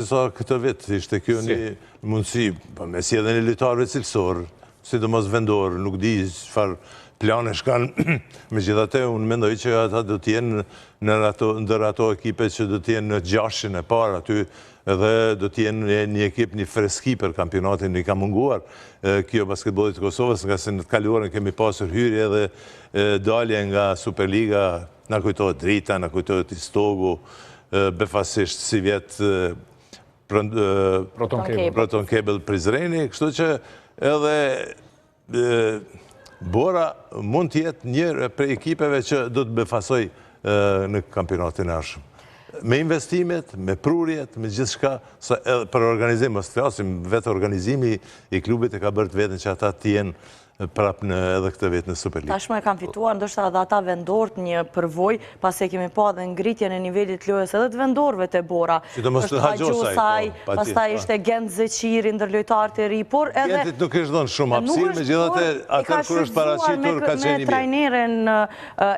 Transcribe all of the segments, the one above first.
Sa këtë vit, ishte kjo një mundësi, me si edhe një lojtarëve cilësor, sidomos vendor, nuk di çfarë planesh kanë, megjithatë unë mendoj që ata do të jenë ndër ato ekipe që do të jenë në 6-shin e parë aty, edhe do të jenë një ekip, një freski për kampionatin, i ka munguar kjo basketbollit të Kosovës, nga se në të kaluarën kemi pasur hyrje edhe dalje nga Superliga, na kujtohet Drita, na kujtohet Istogu, befasisht si vjetë Proton Cable Prizreni, kështu që edhe Bora mund të jetë një prej ekipeve që do të befasoj në kampionatin e ardhshëm. Me investimet, me prurjet, me gjithçka, për organizim, mos flasim vetë organizimi i klubit e ka bërë të vetën që ata të jenë prapë edhe këtë vit në Superligë. Tashmë e kanë fituar, ndoshta edhe ata vendorët një përvojë, pasi e kemi pa edhe ngritjen e nivelit lojës edhe të vendorëve të Bora. Sidomos të Haxhosaj, pastaj ishte Gent Zeqiri ndër lojtarët e ri, por edhe Gentit nuk është dhënë shumë hapësirë, megjithatë atë kur është paraqitur ka qenë me trajnerin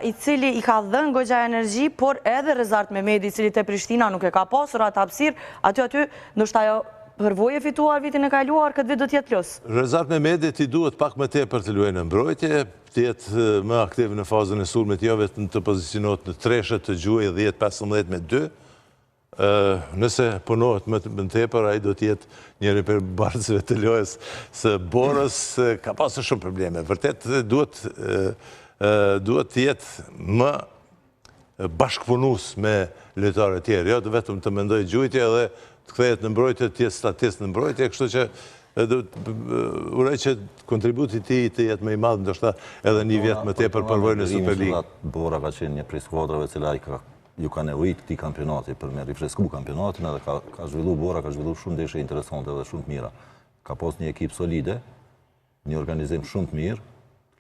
i cili i ka dhënë goxha energji, por edhe Rezart Mehmeti, i cili te Prishtina nuk e ka pasur atë hapësirë, aty ndoshta ajo përvojë e fituar vitin e kaluar, këtë vit do t'jetë los. Rezart Mehmeti ti duhet pak më tepër të luajë në mbrojtje, të jetë më aktiv në fazën e sulmit, jo vetëm të pozicionohet në treshët të gjuhë 10-15 me 2. Nëse punohet më tepër, ai do të jetë njëri për barcëve të lojës së Borës, ka pasur shumë probleme. Vërtet duhet të jetë më bashkëpunues me lojtarë të tjerë, jo vetëm të mendoj gjujtje edhe të kthehet në mbrojtje, të jetë statist në mbrojtje, kështu që uroj që kontributi i tij të jetë më i madh, ndoshta edhe një vjet më tepër përvojë në Superligë. Bora ka qenë një prej skuadrave e cila ju ka nevojit këtij kampionati për me rifresku kampionatin, edhe ka zhvilluar Bora, ka zhvilluar shumë ndeshje interesante dhe shumë të mira. Ka pas një ekip solide, një organizim shumë të mirë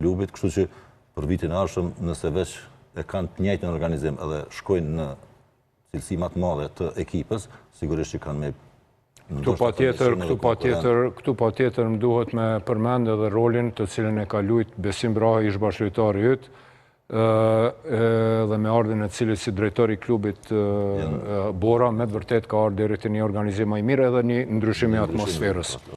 klubit, kështu që për vitin e ardhshëm, nëse veç e kanë të njëjtin organizim edhe shkojnë në cilësi më të madhe të ekipës, sigurisht që kanë me... Këtu patjetër më duhet me përmend edhe rolin të cilin e ka luajtur Besim Brahi, ish bashkëlojtari yt, dhe me ardhin e cilit si drejtori i klubit Bora, me të vërtet ka ardhur deri te një organizim më i mirë edhe një ndryshim i atmosferës.